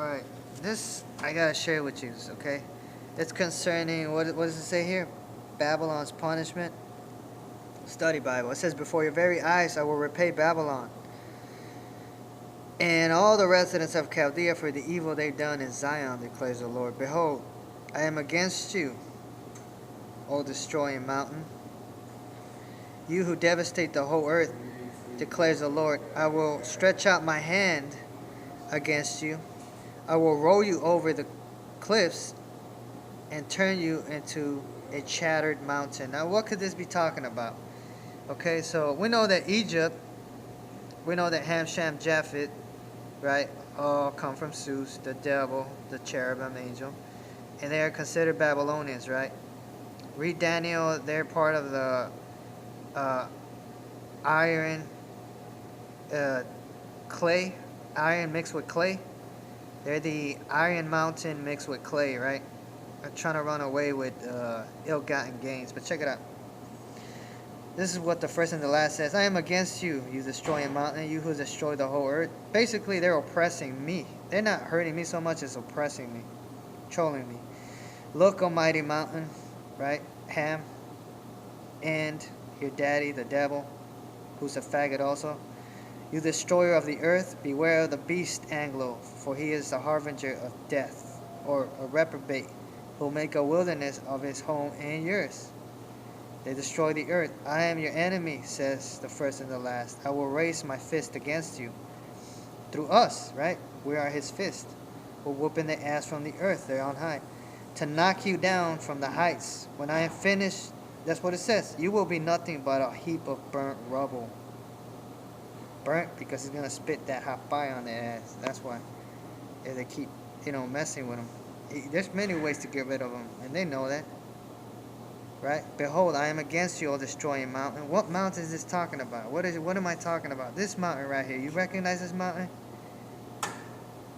Alright, this I gotta share with you, okay? It's concerning, what does it say here? Babylon's punishment. Study Bible. It says, before your very eyes I will repay Babylon and all the residents of Chaldea for the evil they've done in Zion, declares the Lord. Behold, I am against you, O destroying mountain, you who devastate the whole earth, declares the Lord. I will stretch out my hand against you. I will roll you over the cliffs and turn you into a shattered mountain. Now, what could this be talking about? Okay, so we know that Egypt, we know that Ham, Shem, Japheth, right, all come from Zeus, the devil, the cherubim angel, and they are considered Babylonians, right? Read Daniel, they're part of the iron, clay, iron mixed with clay. They're the iron mountain mixed with clay, right? Are trying to run away with ill-gotten gains. But check it out. This is what the first and the last says. I am against you, you destroying mountain, you who destroy the whole earth. Basically, they're oppressing me. They're not hurting me so much as oppressing me, trolling me. Look, almighty mountain, right? Ham, and your daddy, the devil, who's a faggot also. You destroyer of the earth, beware of the beast Anglo, for he is the harbinger of death, or a reprobate, who will make a wilderness of his home and yours. They destroy the earth. I am your enemy, says the first and the last. I will raise my fist against you. Through us, right? We are his fist. We're whooping the ass from the earth, there on high, to knock you down from the heights. When I am finished, that's what it says. You will be nothing but a heap of burnt rubble. Burnt because he's going to spit that hot fire on their ass. That's why. If they keep, messing with them. There's many ways to get rid of them, and they know that. Right? Behold, I am against you, O destroying mountain. What mountain is this talking about? What am I talking about? This mountain right here. You recognize this mountain?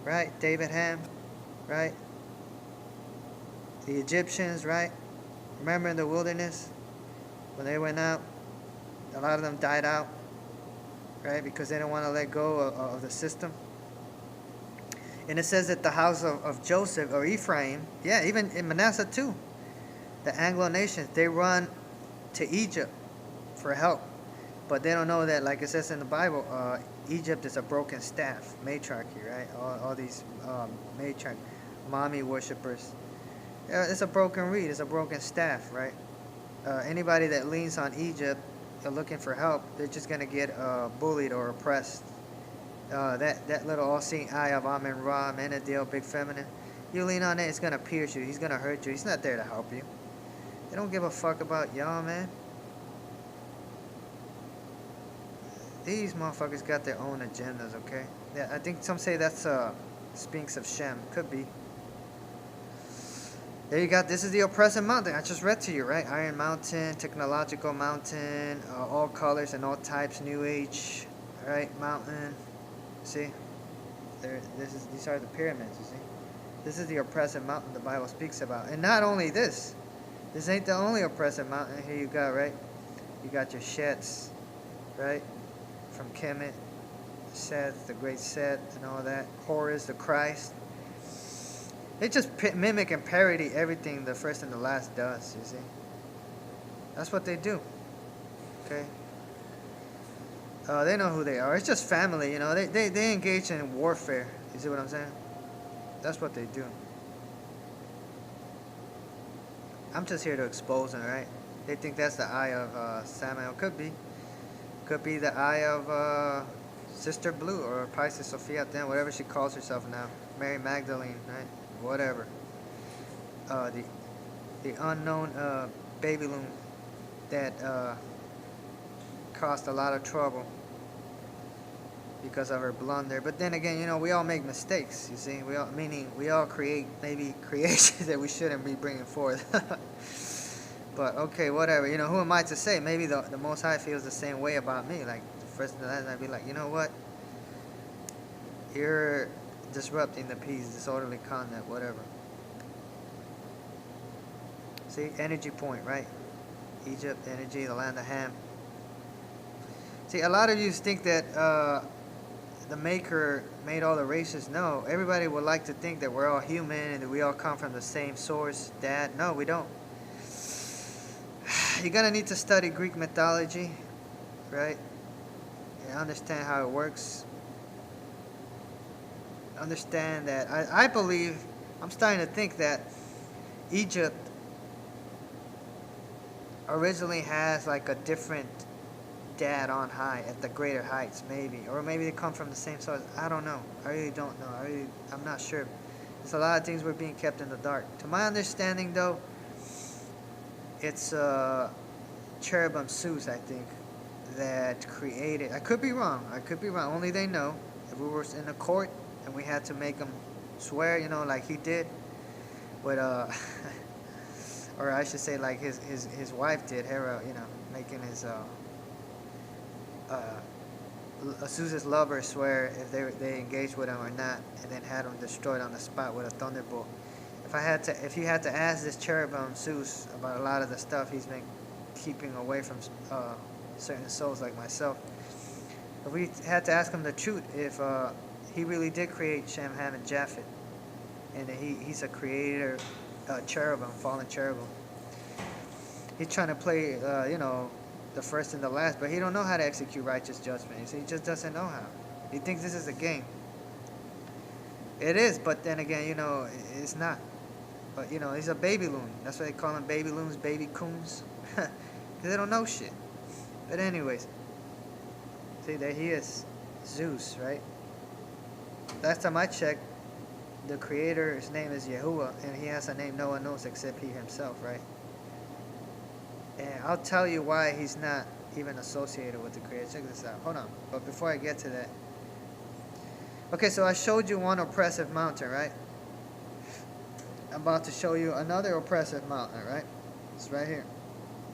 Right? David Ham. Right? The Egyptians, right? Remember in the wilderness? When they went out, a lot of them died out. Right? Because they didn't want to let go of the system. And it says that the house of Joseph, or Ephraim, yeah, even in Manasseh too, the Anglo nations, they run to Egypt for help. But they don't know that, like it says in the Bible, Egypt is a broken staff, matriarchy, right? All these matriarch, mommy worshippers. It's a broken reed, it's a broken staff, right? Anybody that leans on Egypt, they're looking for help, they're just going to get bullied or oppressed. That little all-seeing eye of Amen-Ra, Menadil, big feminine, you lean on it, it's going to pierce you, he's going to hurt you, he's not there to help you. They don't give a fuck about y'all, man. These motherfuckers got their own agendas, okay? Yeah, I think some say that's Sphinx of Shem. Could be. There you got, this is the oppressive mountain. I just read to you, right? Iron Mountain, Technological Mountain, all colors and all types, New Age, right? Mountain. See? These are the pyramids, you see? This is the oppressive mountain the Bible speaks about. And not only this. This ain't the only oppressive mountain. Here you got, right? You got your Shets, right? From Kemet, Seth, the great Seth, and all that. Horus, the Christ. They just mimic and parody everything the first and the last does, you see? That's what they do. Okay? They know who they are. It's just family, They engage in warfare. You see what I'm saying? That's what they do. I'm just here to expose them, right? They think that's the eye of Samuel. Could be. Could be the eye of Sister Blue or Pisces Sophia, then whatever she calls herself now. Mary Magdalene, right? Whatever. The unknown baby loon that caused a lot of trouble because of her blunder. But then again, we all make mistakes, you see. We all create maybe creations that we shouldn't be bringing forth. But okay, whatever. Who am I to say? Maybe the Most High feels the same way about me. Like the first and the last, I'd be like, you know what? You're disrupting the peace, disorderly conduct, whatever. See, energy point, right? Egypt, energy, the land of Ham. See, a lot of you think that the maker made all the races. No, everybody would like to think that we're all human and that we all come from the same source, dad. No, we don't. You're gonna need to study Greek mythology, right? And understand how it works. Understand that I believe, I'm starting to think that Egypt originally has like a different dad on high at the greater heights, maybe, or maybe they come from the same source. I don't know. I really don't know. I'm not sure. There's a lot of things we're being kept in the dark. To my understanding, though, it's Cherubim Zeus, I think, that created. I could be wrong. I could be wrong. Only they know. If we were in a court and we had to make him swear, you know, like he did with or I should say, like his wife did, Hera, you know, making his Zeus's lover swear if they engaged with him or not, and then had him destroyed on the spot with a thunderbolt. If you had to ask this cherubim Zeus about a lot of the stuff he's been keeping away from certain souls like myself, if we had to ask him the truth, if he really did create Shem, Ham, and Japheth, and he's a creator, cherubim, fallen cherubim. He's trying to play, you know, the first and the last, but he don't know how to execute righteous judgment. He just doesn't know how. He thinks this is a game. It is, but then again, you know, it's not. But, you know, he's a baby loon. That's why they call him baby loons, baby coons. Because they don't know shit. But anyways, see, there he is. Zeus, right? Last time I checked, the creator, his name is Yahuwah, and he has a name no one knows except he himself, right? And I'll tell you why he's not even associated with the creator. Check this out. Hold on. But before I get to that. Okay, so I showed you one oppressive mountain, right? I'm about to show you another oppressive mountain, right? It's right here.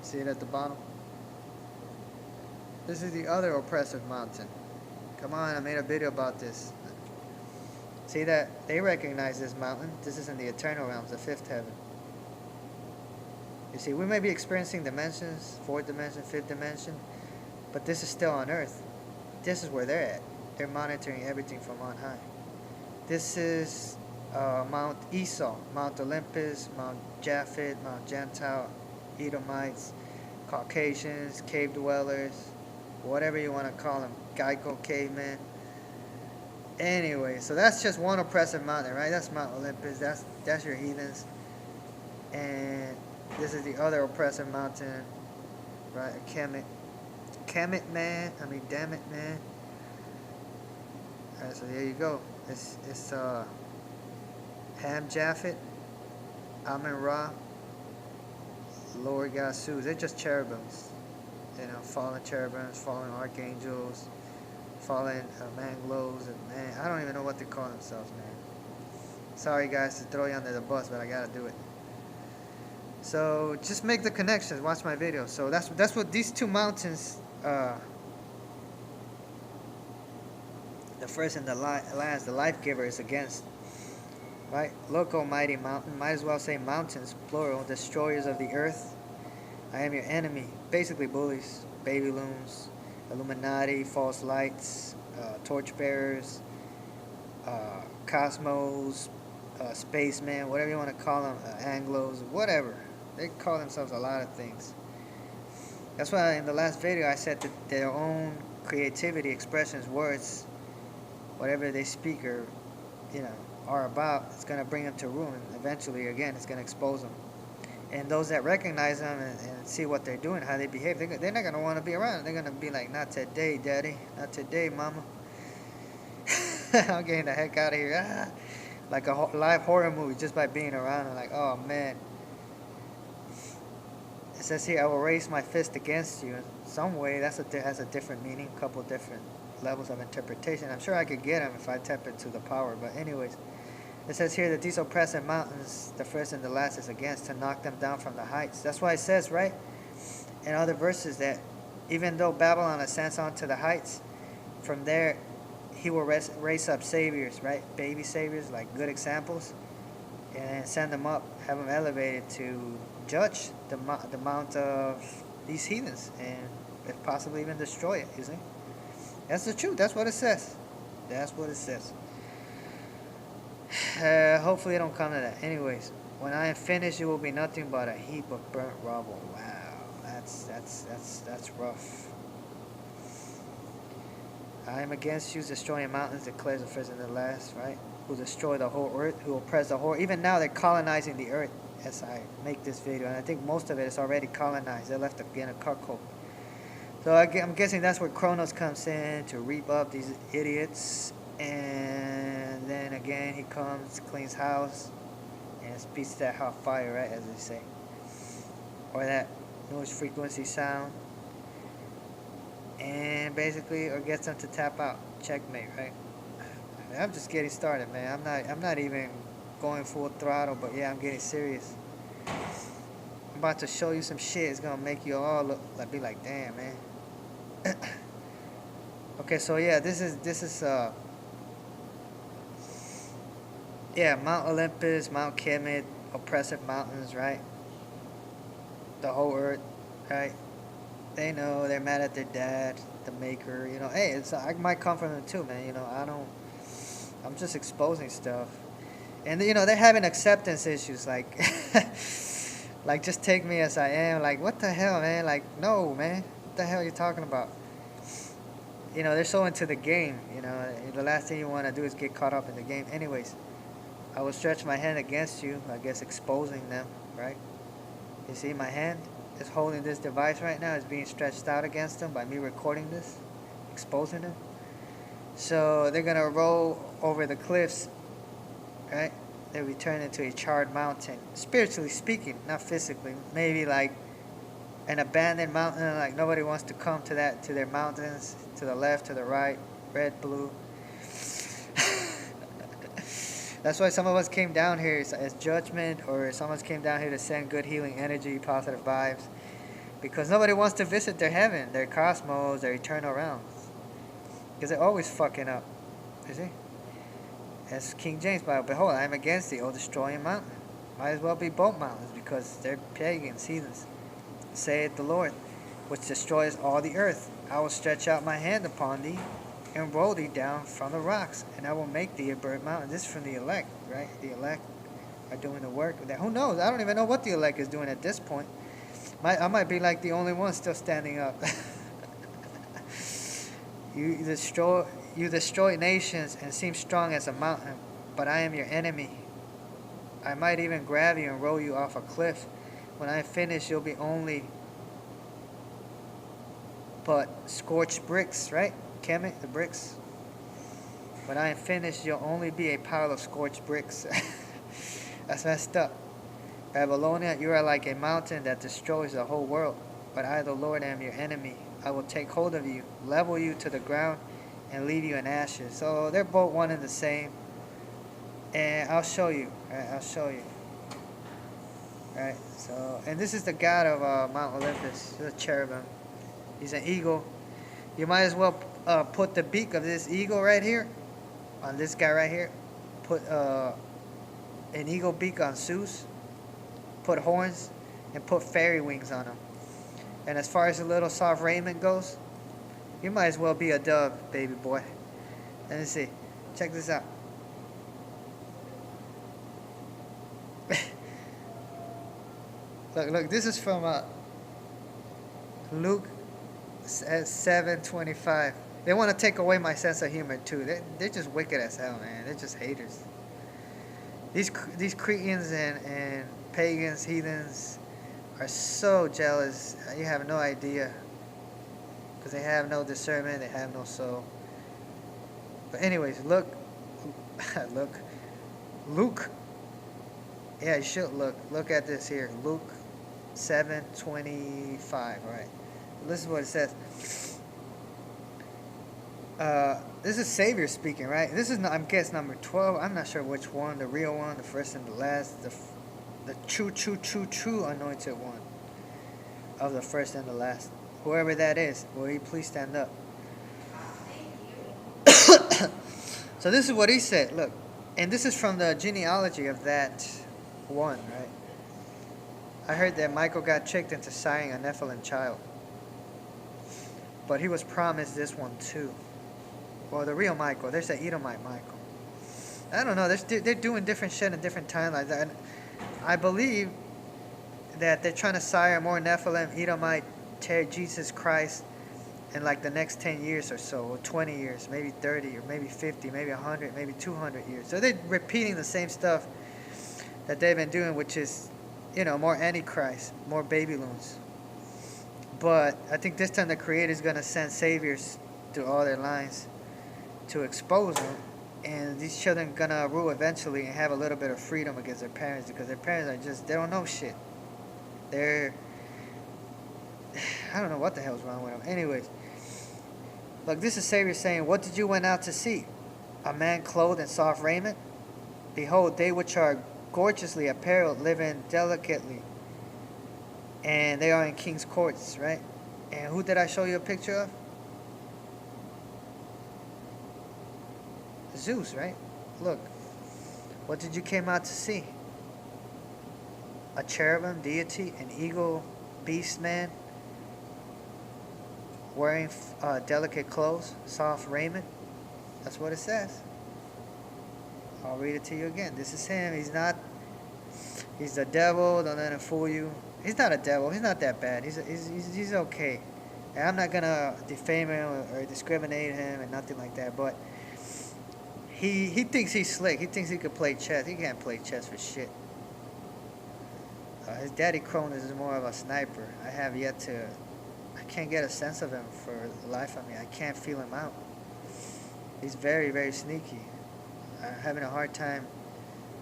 See it at the bottom? This is the other oppressive mountain. Come on, I made a video about this. See that? They recognize this mountain. This is in the eternal realms, the fifth heaven. You see, we may be experiencing dimensions, fourth dimension, fifth dimension, but this is still on earth. This is where they're at. They're monitoring everything from on high. This is Mount Esau, Mount Olympus, Mount Japheth, Mount Gentile, Edomites, Caucasians, cave dwellers, whatever you want to call them, Geico cavemen. Anyway, so that's just one oppressive mountain, right? That's Mount Olympus. That's your heathens. And this is the other oppressive mountain, right? Kemet, man. I mean, damn it, man. Alright, so there you go. It's Ham, Japheth, Amen Ra, Lord God Zeus. They're just cherubims. You know, fallen cherubims, fallen archangels, fallen manglos, and man, I don't even know what they call themselves, man. Sorry guys to throw you under the bus, but I gotta do it. So just make the connections. Watch my video. So that's what these two mountains, the first and the last, the life giver is against. Right? Look, almighty mountain. Might as well say mountains, plural. Destroyers of the earth. I am your enemy. Basically bullies, baby loons, Illuminati, false lights, torchbearers, cosmos, spacemen, whatever you want to call them, Anglos, whatever. They call themselves a lot of things. That's why in the last video I said that their own creativity, expressions, words, whatever they speak or, you know, are about, it's going to bring them to ruin. Eventually, again, it's going to expose them. And those that recognize them and see what they're doing, how they behave, they're not going to want to be around. They're going to be like, not today, daddy. Not today, mama. I'm getting the heck out of here. Ah. Like a live horror movie just by being around. I'm like, oh, man. It says here, I will raise my fist against you. In some way, that has a different meaning, a couple different levels of interpretation. I'm sure I could get them if I tap into the power. But anyways, it says here that these oppressive mountains, the first and the last is against, to knock them down from the heights. That's why it says, right, in other verses that even though Babylon ascends onto the heights, from there he will raise up saviors, right, baby saviors, like good examples, and send them up, have them elevated to judge the mount of these heathens, and if possibly even destroy it, you see. That's the truth. That's what it says. That's what it says. Hopefully it don't come to that. Anyways, when I am finished, it will be nothing but a heap of burnt rubble. Wow, that's rough. I am against you, destroying mountains, declares the first and the last, right? Who destroy the whole earth, who oppress the whole. Even now, they're colonizing the earth as I make this video, and I think most of it is already colonized. They left again a cuckold. So I'm guessing that's where Kronos comes in to reap up these idiots, and then again he comes, cleans house, and speaks that hot fire, right, as they say, or that noise frequency sound. And basically, or gets them to tap out. Checkmate, right? I'm just getting started, man. I'm not even going full throttle, but yeah, I'm getting serious. I'm about to show you some shit. It's gonna make you all look like, be like, damn, man. Okay, so yeah, this is yeah, Mount Olympus, Mount Kemet, oppressive mountains, right? The whole earth, right? They know they're mad at their dad, the maker. You know, hey, I might come from them too, man. You know, I'm just exposing stuff, and you know they're having acceptance issues, like, like just take me as I am. Like, what the hell, man? Like, no, man, what the hell are you talking about? You know, they're so into the game. You know, the last thing you want to do is get caught up in the game. Anyways, I will stretch my hand against you. I guess exposing them, right? You see my hand is holding this device right now. It's being stretched out against them by me recording this, exposing them. So they're gonna roll over the cliffs, right? They'll be turned into a charred mountain, spiritually speaking, not physically. Maybe like an abandoned mountain, like nobody wants to come to that, to their mountains, to the left, to the right, red, blue. That's why some of us came down here as judgment, or some of us came down here to send good healing energy, positive vibes, because nobody wants to visit their heaven, their cosmos, their eternal realms, because they're always fucking up. You see? As King James Bible, behold, I am against thee, O destroying mountain. Might as well be both mountains, because they're pagans, heathens, saith the Lord, which destroys all the earth. I will stretch out my hand upon thee, and roll thee down from the rocks, and I will make thee a burnt mountain. This is from the elect, right? The elect are doing the work. Who knows? I don't even know what the elect is doing at this point. I might be like the only one still standing up. You destroy nations and seem strong as a mountain, but I am your enemy. I might even grab you and roll you off a cliff. When I finish, you'll be only but scorched bricks, right? Kemet, the bricks. When I am finished, you'll only be a pile of scorched bricks. That's messed up. Babylonia, you are like a mountain that destroys the whole world. But I, the Lord, am your enemy. I will take hold of you, level you to the ground, and leave you in ashes. So they're both one and the same. And I'll show you. Right? I'll show you. Right? So, and this is the god of Mount Olympus. He's a cherubim. He's an eagle. You might as well put the beak of this eagle right here on this guy right here. Put an eagle beak on Zeus. Put horns and put fairy wings on him. And as far as the little soft raiment goes, you might as well be a dove, baby boy. Let me see. Check this out. Look, this is from Luke 7:25. They want to take away my sense of humor too. They're just wicked as hell, man. They're just haters. These Cretans and pagans, heathens, are so jealous. You have no idea. Because they have no discernment. They have no soul. But anyways, look. Luke. Yeah, you should look. Look at this here. Luke 7:25. Right. This is what it says. This is Savior speaking, right? This is, I'm guessing, number 12. I'm not sure which one. The real one, the first and the last. The true anointed one of the first and the last. Whoever that is, will he please stand up? So this is what he said. Look. And this is from the genealogy of that one, right? I heard that Michael got tricked into siring a Nephilim child. But he was promised this one too. Well, the real Michael. There's the Edomite Michael. I don't know. They're doing different shit in different timelines. And I believe that they're trying to sire more Nephilim, Edomite, Jesus Christ in like the next 10 years or so, or 20 years, maybe 30, or maybe 50, maybe 100, maybe 200 years. So they're repeating the same stuff that they've been doing, which is, more Antichrist, more baby loons. But I think this time the Creator is going to send saviors to all their lines to expose them. And these children are going to rule eventually and have a little bit of freedom against their parents, because their parents are they don't know shit. I don't know what the hell's wrong with them. Anyways, look, this is Savior saying, "What did you went out to see? A man clothed in soft raiment? Behold, they which are gorgeously apparelled live in delicately, and they are in king's courts," right? And who did I show you a picture of? Zeus, right? Look, what did you came out to see? A cherubim, deity, an eagle, beast man, wearing delicate clothes, soft raiment. That's what it says. I'll read it to you again. This is him. He's the devil. Don't let him fool you. He's not a devil. He's not that bad. He's okay. And I'm not gonna defame him or discriminate him and nothing like that. But he thinks he's slick. He thinks he could play chess. He can't play chess for shit. His daddy Cronus is more of a sniper. I can't get a sense of him for the life of me. I can't feel him out. He's very, very sneaky. I'm having a hard time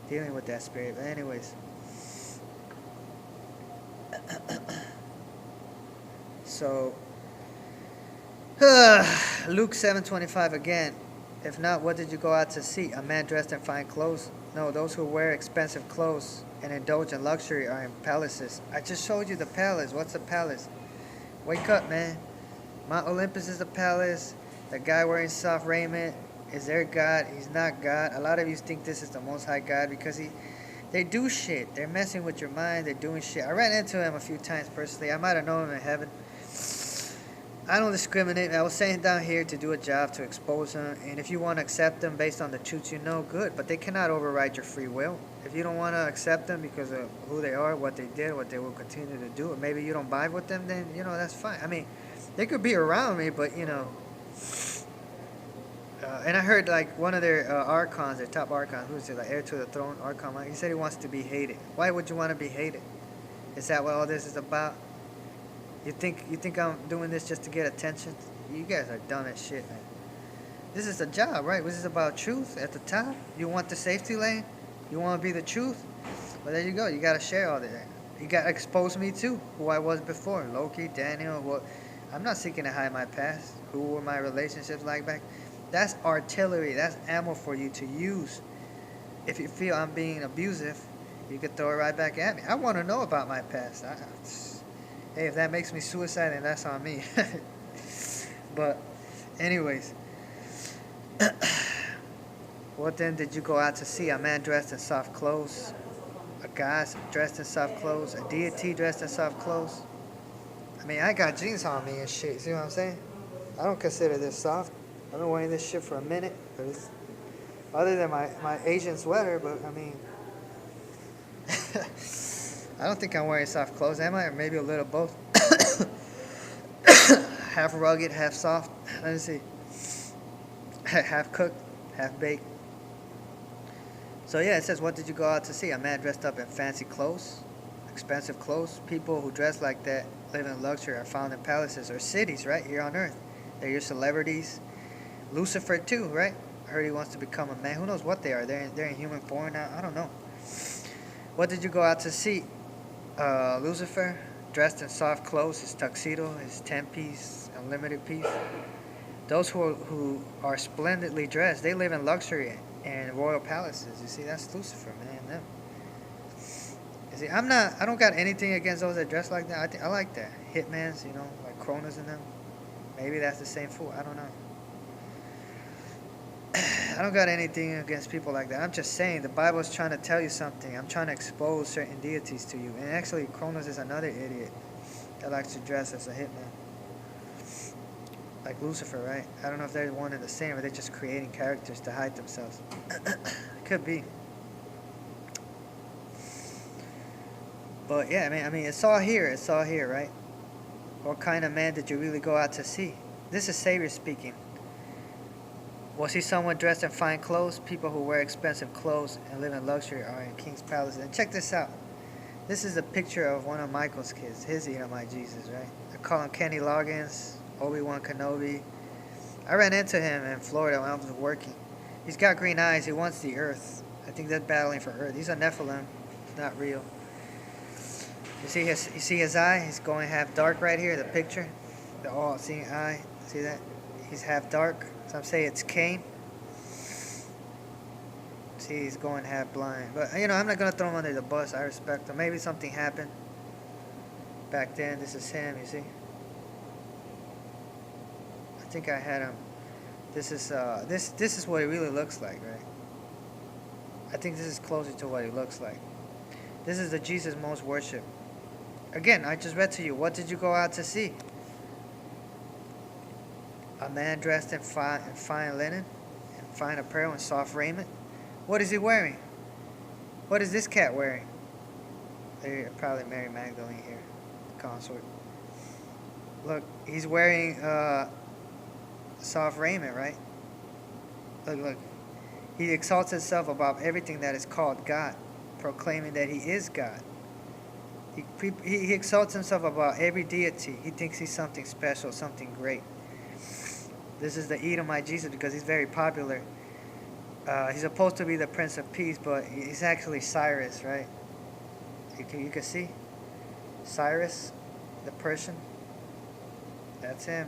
dealing with that spirit. But anyways. So, Luke 7:25 again. If not, what did you go out to see? A man dressed in fine clothes? No, those who wear expensive clothes and indulge in luxury are in palaces. I just showed you the palace. What's a palace? Wake up, man. Mount Olympus is a palace. The guy wearing soft raiment is their God. He's not God. A lot of you think this is the Most High God because they do shit. They're messing with your mind. They're doing shit. I ran into him a few times personally. I might have known him in heaven. I don't discriminate. I was sent down here to do a job to expose them. And if you want to accept them based on the truth you know, good. But they cannot override your free will. If you don't want to accept them because of who they are, what they did, what they will continue to do, or maybe you don't vibe with them, then, that's fine. I mean, they could be around me, but, and I heard, like, one of their archons, their top archon, who's it, like, heir to the throne, archon, he said he wants to be hated. Why would you want to be hated? Is that what all this is about? You think I'm doing this just to get attention? You guys are dumb as shit, man. This is a job, right? This is about truth at the top. You want the safety lane? You want to be the truth? Well, there you go. You got to share all that. You got to expose me too, who I was before. Loki, Daniel, what? I'm not seeking to hide my past. Who were my relationships like back? That's artillery. That's ammo for you to use. If you feel I'm being abusive, you can throw it right back at me. I want to know about my past. Hey, if that makes me suicide, then that's on me. But, anyways. What then did you go out to see? A man dressed in soft clothes? A guy dressed in soft clothes? A deity dressed in soft clothes? I mean, I got jeans on me and shit. See what I'm saying? I don't consider this soft. I've been wearing this shit for a minute. Other than my Asian sweater, but I mean... I don't think I'm wearing soft clothes, am I? Or maybe a little both. Half rugged, half soft. Let me see. Half cooked, half baked. So yeah, it says, what did you go out to see? A man dressed up in fancy clothes, expensive clothes. People who dress like that, live in luxury, are found in palaces or cities, right, here on earth. They're your celebrities. Lucifer too, right? I heard he wants to become a man. Who knows what they are? They're in human form now. I don't know. What did you go out to see? Lucifer, dressed in soft clothes, his tuxedo, his 10-piece, unlimited piece. Those who are splendidly dressed, they live in luxury and royal palaces. You see, that's Lucifer, man. Them. You see, I don't got anything against those that dress like that. I like that. Hitmans, like Cronus and them. Maybe that's the same fool. I don't know. I don't got anything against people like that. I'm just saying the Bible is trying to tell you something. I'm trying to expose certain deities to you. And actually, Cronus is another idiot that likes to dress as a hitman. like Lucifer, right? I don't know if they're one and the same, or they're just creating characters to hide themselves. Could be. But yeah, I mean, it's all here. It's all here, right? What kind of man did you really go out to see? This is Savior speaking. Was he someone dressed in fine clothes? People who wear expensive clothes and live in luxury are in King's Palace. And check this out. This is a picture of one of Michael's kids, his Edomite Jesus, right? I call him Kenny Loggins, Obi-Wan Kenobi. I ran into him in Florida when I was working. He's got green eyes. He wants the earth. I think they're battling for earth. He's a Nephilim. It's not real. You see his eye? He's going half dark right here, the picture. The all-seeing eye. See that? He's half dark. Some say it's Cain. See, he's going half blind. But, I'm not going to throw him under the bus. I respect him. Maybe something happened back then. This is him, you see? I think I had him. This is what he really looks like, right? I think this is closer to what he looks like. This is the Jesus most worshipped. Again, I just read to you. What did you go out to see? A man dressed in fine linen, and fine apparel and soft raiment. What is he wearing? What is this cat wearing? They're probably Mary Magdalene here, consort. Look, he's wearing soft raiment, right? Look. He exalts himself above everything that is called God, proclaiming that he is God. He exalts himself above every deity. He thinks he's something special, something great. This is the Edomite Jesus because he's very popular. He's supposed to be the Prince of Peace, but he's actually Cyrus, right? You can see Cyrus, the Persian. That's him.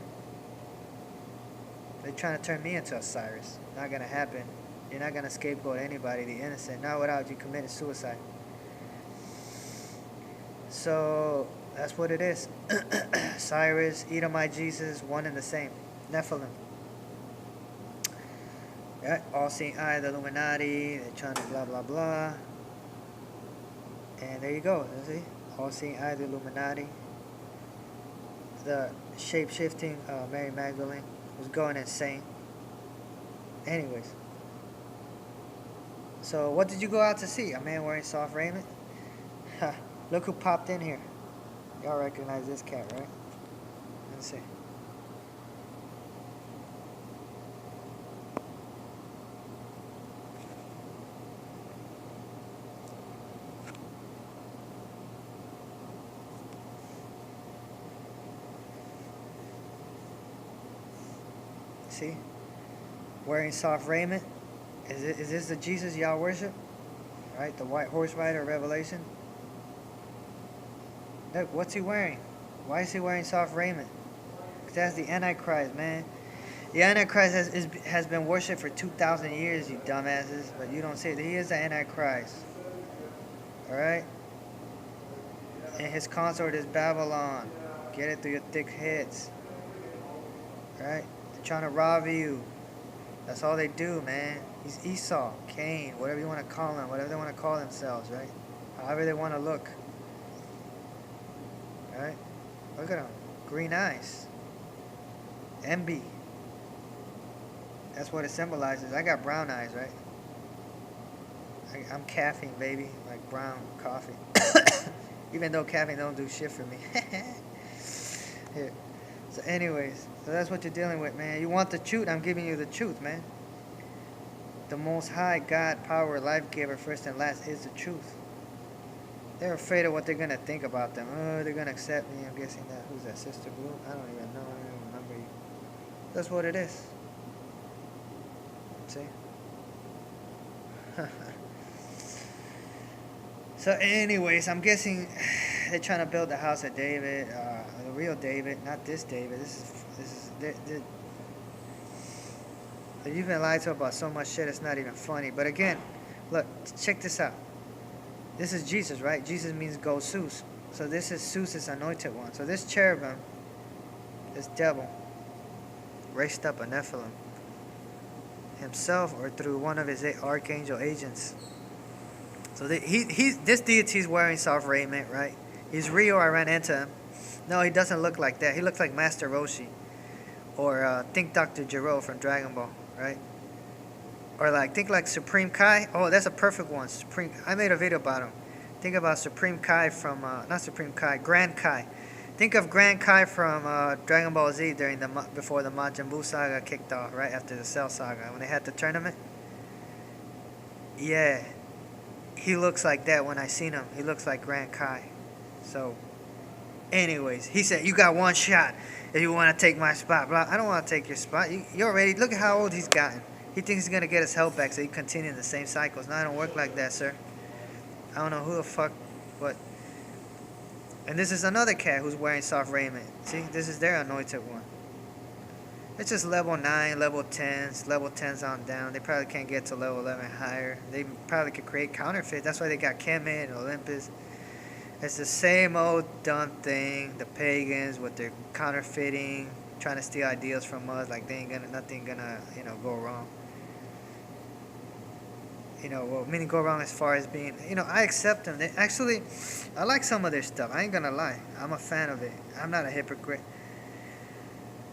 They're trying to turn me into a Cyrus. Not gonna happen. You're not gonna scapegoat anybody, the innocent. Not without you committed suicide. So that's what it is. Cyrus, Edomite Jesus, one and the same. Nephilim. Yeah, all-seeing eye, the Illuminati. They're trying to blah blah blah. And there you go. See, all-seeing eye, the Illuminati. The shape-shifting Mary Magdalene was going insane. Anyways. So what did you go out to see? A man wearing soft raiment? Ha, look who popped in here. Y'all recognize this cat, right? Let's see. See? Wearing soft raiment. Is this the Jesus y'all worship? Right? The white horse rider of Revelation? Look, what's he wearing? Why is he wearing soft raiment? Because that's the Antichrist, man. The Antichrist has been worshipped for 2,000 years, you dumbasses. But you don't see it. He is the Antichrist. Alright? And his consort is Babylon. Get it through your thick heads. Alright? They're trying to rob you. That's all they do, man. He's Esau, Cain, whatever you want to call him, whatever they want to call themselves, right? However they want to look. Right? Look at him. Green eyes. Envy. That's what it symbolizes. I got brown eyes, right? I'm caffeine, baby. Like brown coffee. Even though caffeine don't do shit for me. Here. So anyways, so that's what you're dealing with, man. You want the truth? I'm giving you the truth, man. The Most High God, power, life giver, first and last, is the truth. They're afraid of what they're going to think about them. Oh, they're going to accept me. I'm guessing that. Who's that? Sister Blue? I don't even know. I don't even remember you. That's what it is. See? So anyways, I'm guessing they're trying to build the house of David. The real David. Not this David. You've been lied to about so much shit, it's not even funny. But again, look, check this out. This is Jesus, right? Jesus means go Zeus. So this is Zeus's anointed one. So this cherubim, this devil, raised up a Nephilim himself or through one of his archangel agents. So this deity is wearing soft raiment, right? He's real. I ran into him. No, he doesn't look like that. He looks like Master Roshi. Or think Dr. Gero from Dragon Ball, right? Or like think like Supreme Kai. Oh, that's a perfect one. Supreme. I made a video about him. Think about Supreme Kai from not Supreme Kai, Grand Kai. Think of Grand Kai from Dragon Ball Z during the before the Majin Buu saga kicked off, right after the Cell saga when they had the tournament. Yeah, he looks like that when I seen him. He looks like Grand Kai. So, anyways, he said you got one shot if you want to take my spot. Blah. I don't want to take your spot. You already look at how old he's gotten. He thinks he's gonna get his health back, so he continue the same cycles. No, I don't work like that, sir. I don't know who the fuck, what. And this is another cat who's wearing soft raiment. See, this is their anointed one. It's just level 9, level 10s, level 10s on down. They probably can't get to level 11 higher. They probably could create counterfeit. That's why they got Kemet and Olympus. It's the same old dumb thing. The pagans with their counterfeiting, trying to steal ideals from us. Like they ain't gonna, nothing gonna, go wrong. Well, meaning go wrong as far as being, I accept them. Actually, I like some of their stuff. I ain't gonna lie. I'm a fan of it. I'm not a hypocrite.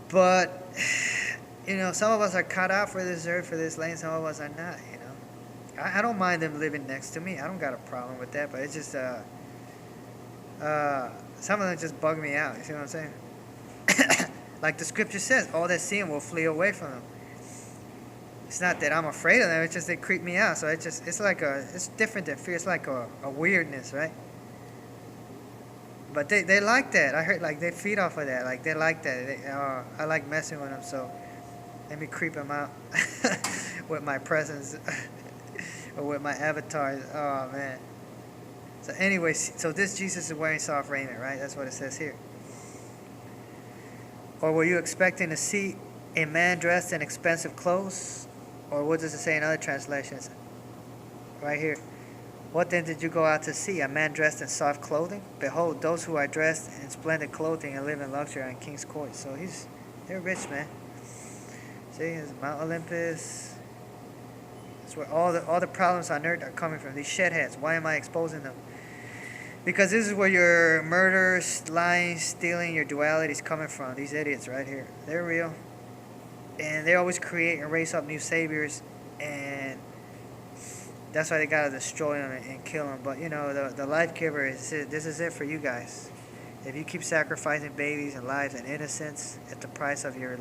But, some of us are cut out for this earth, for this lane. Some of us are not, I don't mind them living next to me. I don't got a problem with that. But it's just, some of them just bug me out. You see what I'm saying? Like the scripture says, all that see him will flee away from them. It's not that I'm afraid of them, it's just they creep me out. So it's different than fear. It's like a weirdness, right? But they like that. I heard like they feed off of that. Like they like that. I like messing with them, so let me creep them out with my presence or with my avatars. Oh man. So anyways, so this Jesus is wearing soft raiment, right? That's what it says here. Or were you expecting to see a man dressed in expensive clothes? Or what does it say in other translations? Right here. What then did you go out to see? A man dressed in soft clothing? Behold, those who are dressed in splendid clothing and live in luxury are in King's Court. So they're rich, man. See, it's Mount Olympus. That's where all the problems on earth are coming from. These shitheads. Why am I exposing them? Because this is where your murder, lying, stealing, your duality is coming from. These idiots right here. They're real. And they always create and raise up new saviors, and that's why they gotta destroy them and kill them. But the life giver is it. This is it for you guys. If you keep sacrificing babies and lives and innocence at the price of your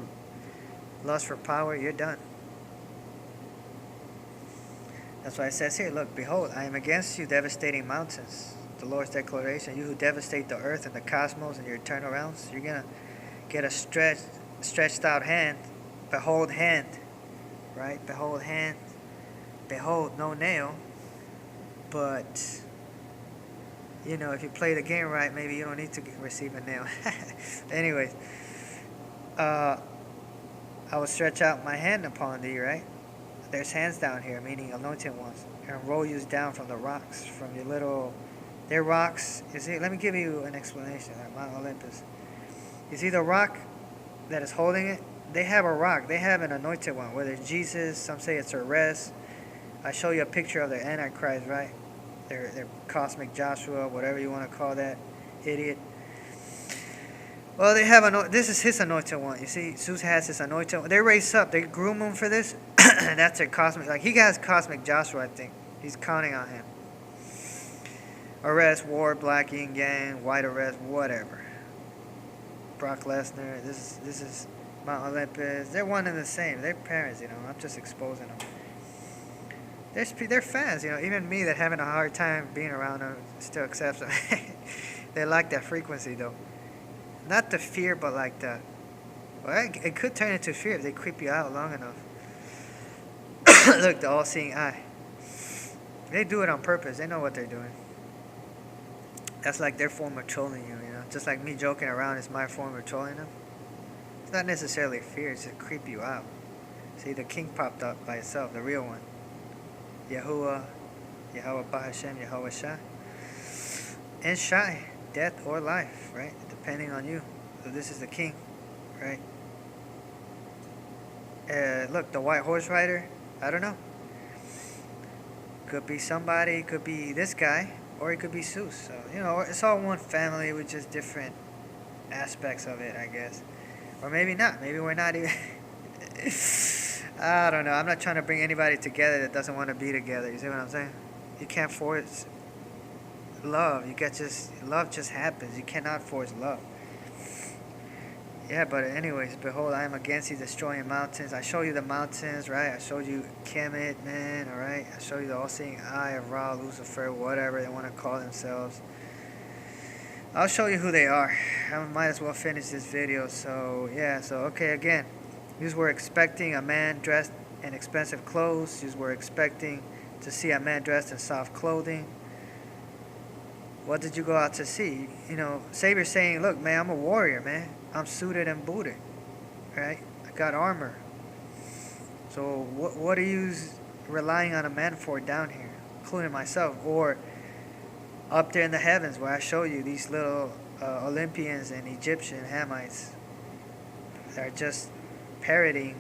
lust for power, you're done. That's why it says here, look, behold, I am against you, devastating mountains. The Lord's declaration, you who devastate the earth and the cosmos and your eternal realms, you're gonna get a stretched out hand. Behold hand, right? Behold hand. Behold, no nail. But, if you play the game right, maybe you don't need to receive a nail. Anyways, I will stretch out my hand upon thee, right? There's hands down here, meaning anointed ones. And roll you down from the rocks, from your little... They're rocks. You see, let me give you an explanation. Like Mount Olympus. You see the rock that is holding it? They have a rock. They have an anointed one. Whether it's Jesus, some say it's Res. I show you a picture of their Antichrist, right? Their cosmic Joshua, whatever you want to call that idiot. Well, they have this is his anointed one. You see, Zeus has his anointed one. They raise up. They groom him for this. And that's their cosmic. Like he has cosmic Joshua, I think. He's counting on him. Res, Ward, Black Yin Yang, White Res, whatever. Brock Lesnar. This is Mount Olympus. They're one and the same. They're parents, I'm just exposing them. They're fans, Even me that having a hard time being around them still accepts them. They like that frequency, though. Not the fear, but like the... Well, it could turn into fear if they creep you out long enough. Look, the all-seeing eye. They do it on purpose. They know what they're doing. That's like their form of trolling you, Just like me joking around is my form of trolling them. It's not necessarily fear, it's to creep you out. See, the king popped up by itself, the real one. Yahuwah, Yahweh Bahashem, Yahweh Shai. And Shai, death or life, right? Depending on you. So this is the king, right? Look, the white horse rider, I don't know. Could be somebody, could be this guy, or it could be Zeus. So, it's all one family with just different aspects of it, I guess. Or maybe not. Maybe we're not even. I don't know. I'm not trying to bring anybody together that doesn't want to be together. You see what I'm saying? You can't force love. You get just love just happens. You cannot force love. Yeah, but anyways, behold, I am against you, destroying mountains. I show you the mountains, right? I showed you Kemet, man, all right? I show you the all-seeing eye of Ra, Lucifer, whatever they want to call themselves. I'll show you who they are. I might as well finish this video. So, yeah, so, okay, again. You were expecting a man dressed in expensive clothes. You were expecting to see a man dressed in soft clothing. What did you go out to see? You know, Savior's saying, look, man, I'm a warrior, man. I'm suited and booted, right? I got armor. So what are you relying on a man for down here, including myself, or up there in the heavens where I show you these little Olympians and Egyptian Hamites that are just parroting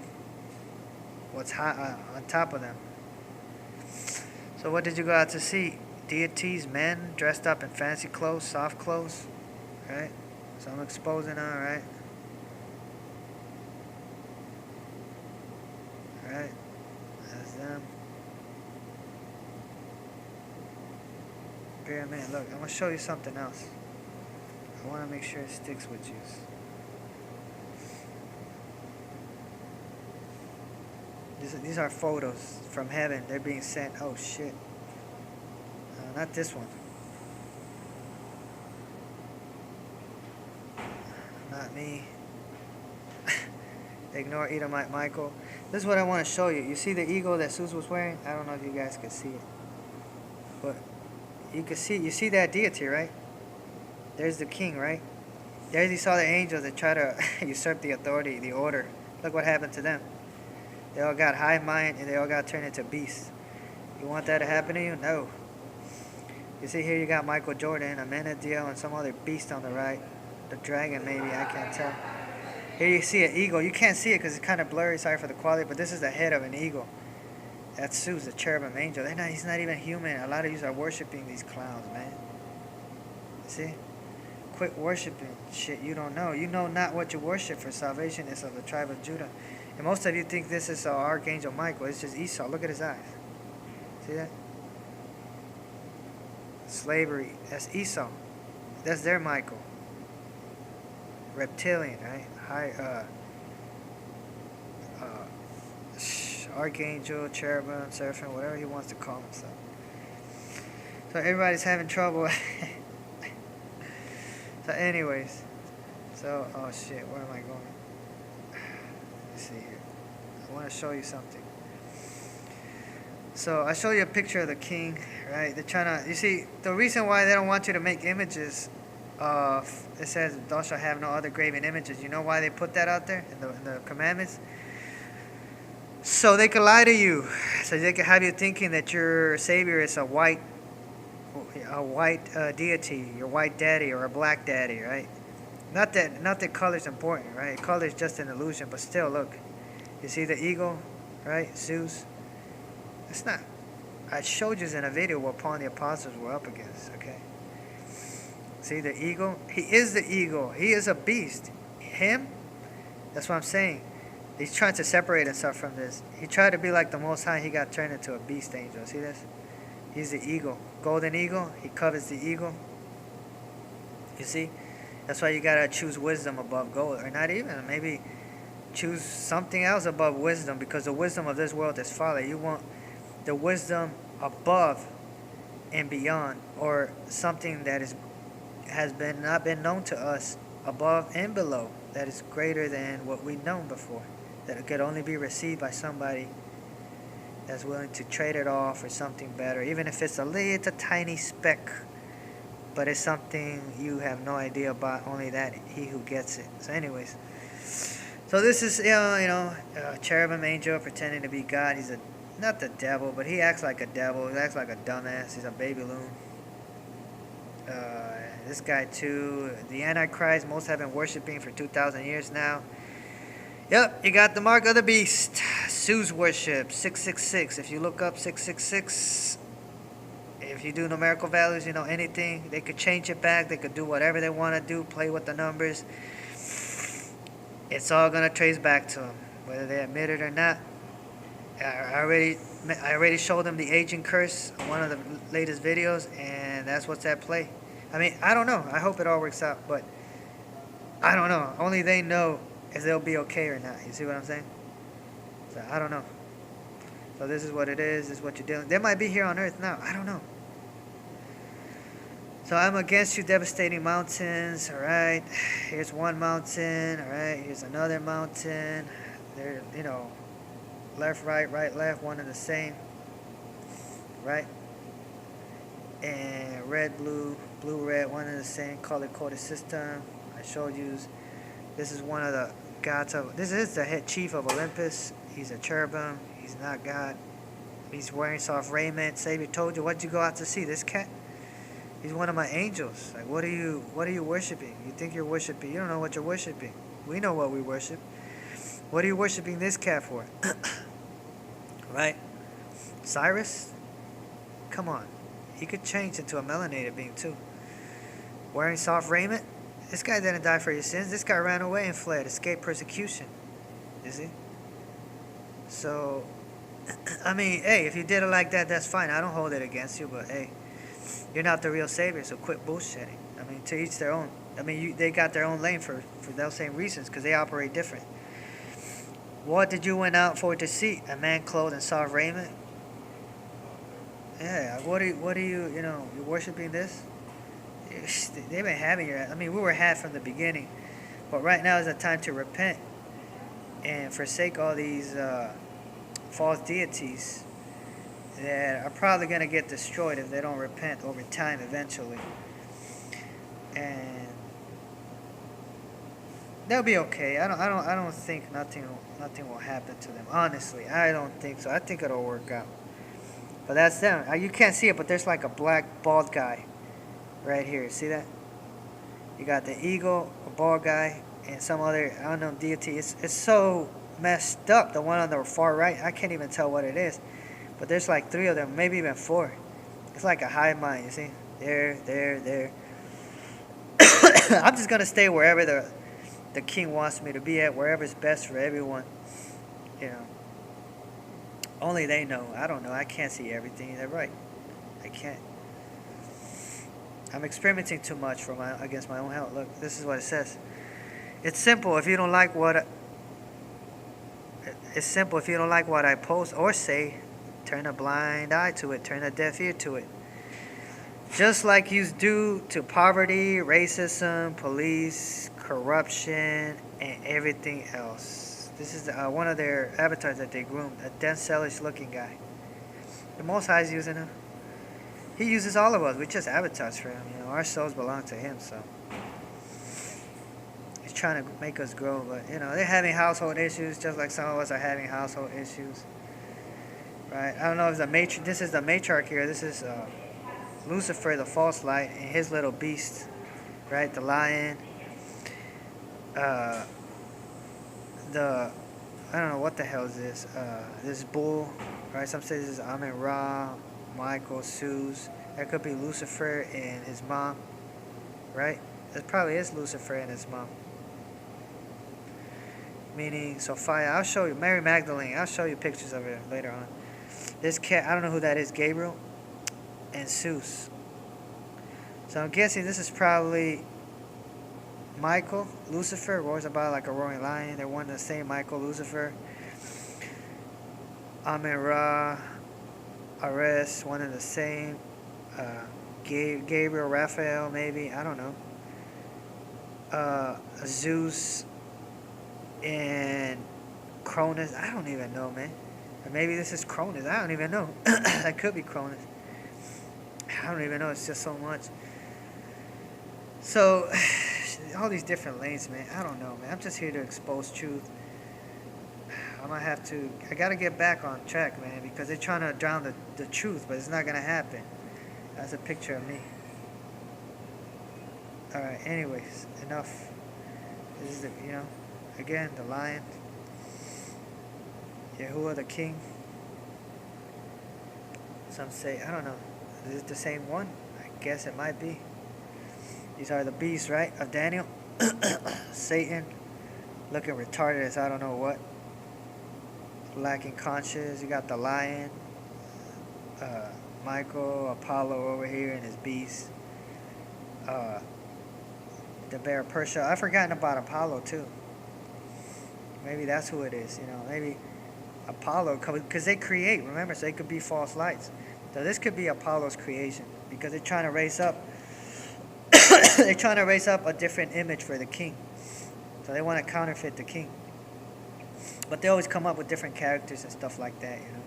what's hot on top of them. So what did you go out to see? Deities, men dressed up in fancy clothes, soft clothes, right? So I'm exposing all right. Right, that's them. Here, man, look, I'm gonna show you something else. I want to make sure it sticks with you. These are photos from heaven. They're being sent. Oh shit. Not this one. Not me. Ignore Edomite Michael. This is what I want to show you. You see the eagle that Zeus was wearing? I don't know if you guys can see it. But you can see, you see that deity, right? There's the king, right? There's you saw the angels that try to usurp the authority, the order. Look what happened to them. They all got hive mind and they all got turned into beasts. You want that to happen to you? No. You see here you got Michael Jordan, Amenadiel, and some other beast on the right. The dragon maybe, I can't tell. Here you see an eagle. You can't see it because it's kind of blurry, sorry for the quality, but this is the head of an eagle. That's Zeus, the cherubim angel. He's not even human. A lot of you are worshiping these clowns, man. See? Quit worshiping shit you don't know. You know not what you worship, for salvation is of the tribe of Judah. And most of you think this is Archangel Michael. It's just Esau. Look at his eyes. See that? Slavery. That's Esau. That's their Michael. Reptilian, right? Archangel, cherubim, seraphim, whatever he wants to call himself. So everybody's having trouble. So anyways. So, oh shit, where am I going? Let's see here. I want to show you something. So I show you a picture of the king, right? They're trying to, you see, the reason why they don't want you to make images of, it says, thou shalt have no other graven images. You know why they put that out there in the commandments? So they can lie to you. So they can have you thinking that your savior is a white deity, your white daddy or a black daddy, right? Not that color's important, right? Color's just an illusion, but still, look. You see the eagle, right? Zeus. It's not. I showed you in a video what pawn the apostles were up against, okay? See the eagle? He is the eagle. He is a beast. Him? That's what I'm saying. He's trying to separate himself from this. He tried to be like the Most High. He got turned into a beast angel. See this? He's the eagle. Golden eagle. He covers the eagle. You see? That's why you got to choose wisdom above gold. Or not even. Maybe choose something else above wisdom. Because the wisdom of this world is folly. You want the wisdom above and beyond. Or something that has not been known to us above and below. That is greater than what we've known before. That it could only be received by somebody that's willing to trade it off for something better. Even if it's a little tiny speck. But it's something you have no idea about. Only that he who gets it. So anyways. So this is, cherubim angel pretending to be God. He's not the devil, but he acts like a devil. He acts like a dumbass. He's a baby loon. This guy too. The Antichrist. Most have been worshiping for 2,000 years now. Yep, you got the mark of the beast. Zeus worship, 666. If you look up 666, if you do numerical values, anything, they could change it back. They could do whatever they want to do, play with the numbers. It's all gonna trace back to them, whether they admit it or not. I already showed them the aging curse on one of the latest videos, and that's what's at play. I mean, I don't know. I hope it all works out, but I don't know. Only they know if they'll be okay or not. You see what I'm saying? So I don't know. So this is what it is. This is what you're dealing. They might be here on Earth now. I don't know. So I'm against you, devastating mountains. All right. Here's one mountain. All right. Here's another mountain. They're, you know, left, right, left, one and the same. Right. And red, blue, blue, red, one and the same color-coded system. I showed you. This is one of the gods of. This is the head chief of Olympus. He's a cherubim. He's not God. He's wearing soft raiment. Savior told you, what'd you go out to see? This cat? He's one of my angels. Like, what are you worshiping? You think you're worshiping? You don't know what you're worshiping. We know what we worship. What are you worshiping this cat for? Right? Cyrus? Come on. He could change into a melanated being too. Wearing soft raiment? This guy didn't die for your sins. This guy ran away and fled, escaped persecution. You see? So, I mean, hey, if you did it like that, that's fine. I don't hold it against you, but hey, you're not the real savior, so quit bullshitting. I mean, to each their own. I mean, they got their own lane for those same reasons, because they operate different. What did you went out for to see? A man clothed in soft raiment? Yeah, what are you, you know, you're worshiping this? They've been having your, I mean, we were had from the beginning, but right now is the time to repent and forsake all these false deities that are probably going to get destroyed if they don't repent over time eventually. And they'll be okay. I don't think nothing will happen to them. Honestly, I don't think so. I think it'll work out. But that's them. You can't see it, but there's like a black bald guy right here. See that? You got the eagle, a bald guy, and some other unknown deity. It's so messed up. The one on the far right, I can't even tell what it is. But there's like 3 of them, maybe even 4. It's like a hive mind, you see? There. I'm just going to stay wherever the king wants me to be at, wherever's best for everyone. You know. Only they know. I don't know. I can't see everything. They're right. I can't. I'm experimenting too much against my own health. Look, this is what it says. It's simple. If you don't like what It's simple. If you don't like what I post or say, turn a blind eye to it. Turn a deaf ear to it. Just like you do to poverty, racism, police, corruption, and everything else. This is one of their avatars that they groomed. A dense-sellish looking guy. The Most High is using him. He uses all of us. We're just avatars for him. You know, our souls belong to him, so he's trying to make us grow. But you know, they're having household issues, just like some of us are having household issues. Right? I don't know if this is the matriarch here. This is Lucifer, the false light, and his little beast, right? The lion. I don't know what the hell is this. This bull, right? Some say this is Amen Ra, Michael, Zeus. That could be Lucifer and his mom, right? That probably is Lucifer and his mom. Meaning Sophia. I'll show you. Mary Magdalene. I'll show you pictures of her later on. This cat, I don't know who that is. Gabriel and Zeus. So I'm guessing this is probably Michael, Lucifer, roars about like a roaring lion. They're one and the same. Michael, Lucifer, Amen Ra, Ares, one and the same. Gabriel, Raphael, maybe, I don't know. Zeus and Cronus. I don't even know, man. Or maybe this is Cronus. I don't even know. That could be Cronus. I don't even know. It's just so much. So, all these different lanes, man. I don't know, man. I'm just here to expose truth. I gotta get back on track, man, because they're trying to drown the truth, but it's not gonna happen. That's a picture of me. Alright, anyways, enough. This is again, the lion. Yahuwah the king. Some say, I don't know. Is it the same one? I guess it might be. These are the beasts, right, of Daniel. Satan, looking retarded as I don't know what. Lacking conscience. You got the lion, uh, Michael, Apollo over here, and his beast. Uh, the bear Persia. I've forgotten about Apollo too. Maybe that's who it is. You know, maybe Apollo, because they create. Remember, so they could be false lights. So this could be Apollo's creation because they're trying to raise up. They're trying to raise up a different image for the king. So they want to counterfeit the king. But they always come up with different characters and stuff like that, you know.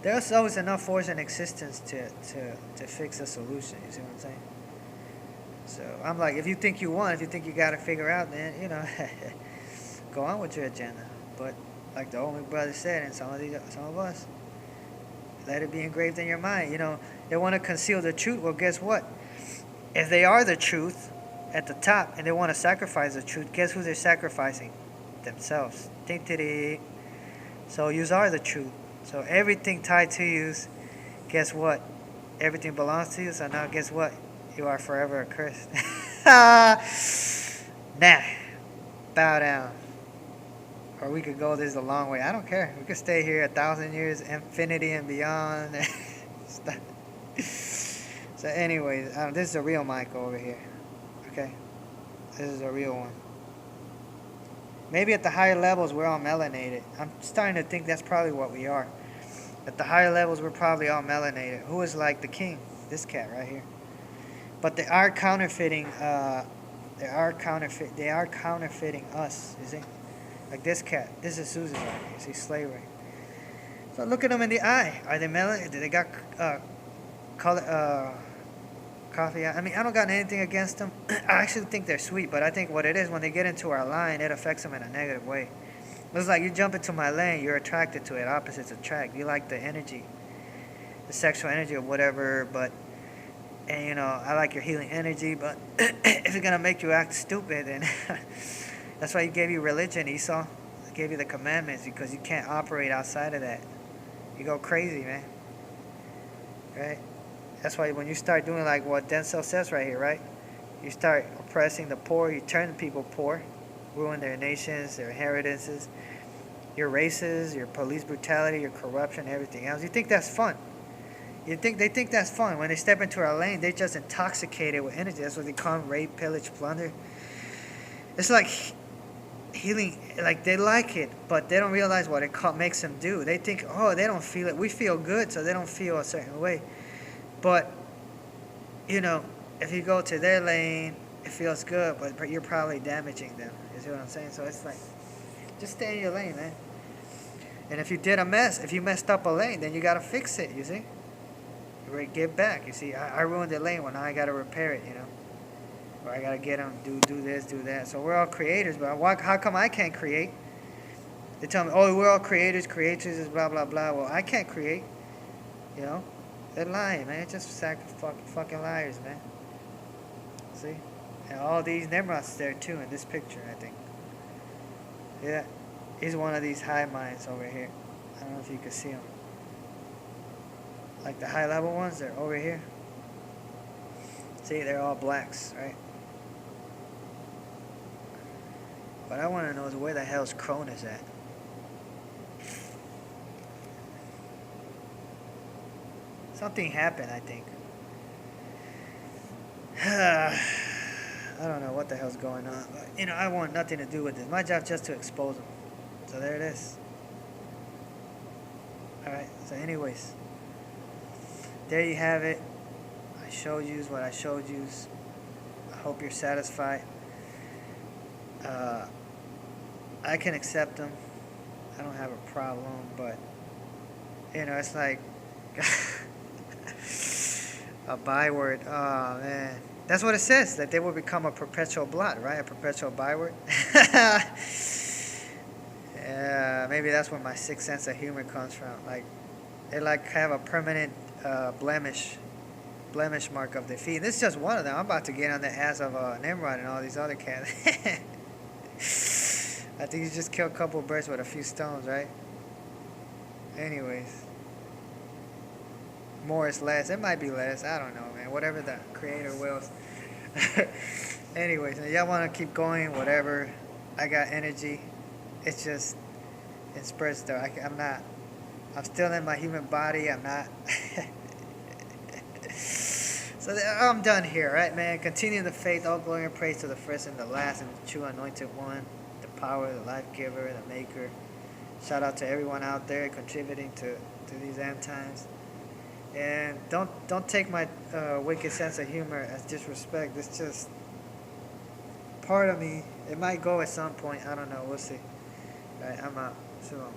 There's always enough force in existence to fix a solution, you see what I'm saying? So I'm like, if you think you won, if you think you got to figure out, then, you know, go on with your agenda. But like the old brother said, and some of us, let it be engraved in your mind. You know, they want to conceal the truth. Well, guess what? If they are the truth at the top and they want to sacrifice the truth, guess who they're sacrificing? Themselves. So yous are the truth. So everything tied to yous, guess what? Everything belongs to you. So now guess what? You are forever accursed. Nah. Bow down. Or we could go this a long way. I don't care. We could stay here 1,000 years, infinity and beyond. So anyways, this is a real Michael over here. Okay? This is a real one. Maybe at the higher levels we're all melanated. I'm starting to think that's probably what we are. At the higher levels we're probably all melanated. Who is like the king? This cat right here. But they are counterfeiting. They are counterfeiting us. You see, like this cat. This is Susan right here. You see, slavery. So look at them in the eye. Are they melanated? They got color. Coffee. I mean, I don't got anything against them. I actually think they're sweet, but I think what it is, when they get into our line, it affects them in a negative way. It's like you jump into my lane, you're attracted to it. Opposites attract. You like the energy, the sexual energy or whatever, and you know, I like your healing energy, but if it's going to make you act stupid, then that's why he gave you religion, Esau. He gave you the commandments, because you can't operate outside of that. You go crazy, man. Right? That's why when you start doing like what Denzel says right here, right? You start oppressing the poor, you turn the people poor, ruin their nations, their inheritances, your races, your police brutality, your corruption, everything else. You think that's fun. They think that's fun. When they step into our lane, they're just intoxicated with energy. That's what they call them, rape, pillage, plunder. It's like healing, like they like it, but they don't realize what it makes them do. They think, oh, they don't feel it. We feel good, so they don't feel a certain way. But, you know, if you go to their lane, it feels good, but you're probably damaging them. You see what I'm saying? So it's like, just stay in your lane, man. And if you did a mess, if you messed up a lane, then you got to fix it, you see? You give back. You see, I ruined the lane, well, now I got to repair it, you know? Or I got to get them, do this, do that. So we're all creators, but how come I can't create? They tell me, oh, we're all creators, creators, blah, blah, blah. Well, I can't create, you know? They're lying, man. Just fucking liars, man. See? And all these Nimrods there, too, in this picture, I think. Yeah. He's one of these high minds over here. I don't know if you can see him. Like the high-level ones, they're over here. See, they're all blacks, right? What I want to know is where the hell's Cronus at? Something happened, I think. I don't know what the hell's going on. But, you know, I want nothing to do with this. My job's just to expose them. So there it is. Alright, so anyways. There you have it. I showed you what I showed you. I hope you're satisfied. I can accept them. I don't have a problem, but, you know, it's like... a byword. Oh, man. That's what it says, that they will become a perpetual blot, right? A perpetual byword. Yeah, maybe that's where my sixth sense of humor comes from. Like, they like have a permanent blemish mark of defeat. This is just one of them. I'm about to get on the ass of Nimrod and all these other cats. I think you just killed a couple of birds with a few stones, right? Anyways. More is less. It might be less. I don't know, man. Whatever the creator wills. Anyways, y'all want to keep going, whatever. I got energy. it's just in spurts though. I'm not. I'm still in my human body. I'm not. So I'm done here, right, man? Continue the faith, all glory and praise to the first and the last, and the true anointed one, the power, the life giver, the maker. Shout out to everyone out there contributing to these end times. And don't take my wicked sense of humor as disrespect. It's just part of me. It might go at some point. I don't know. We'll see. All right, I'm out. So long.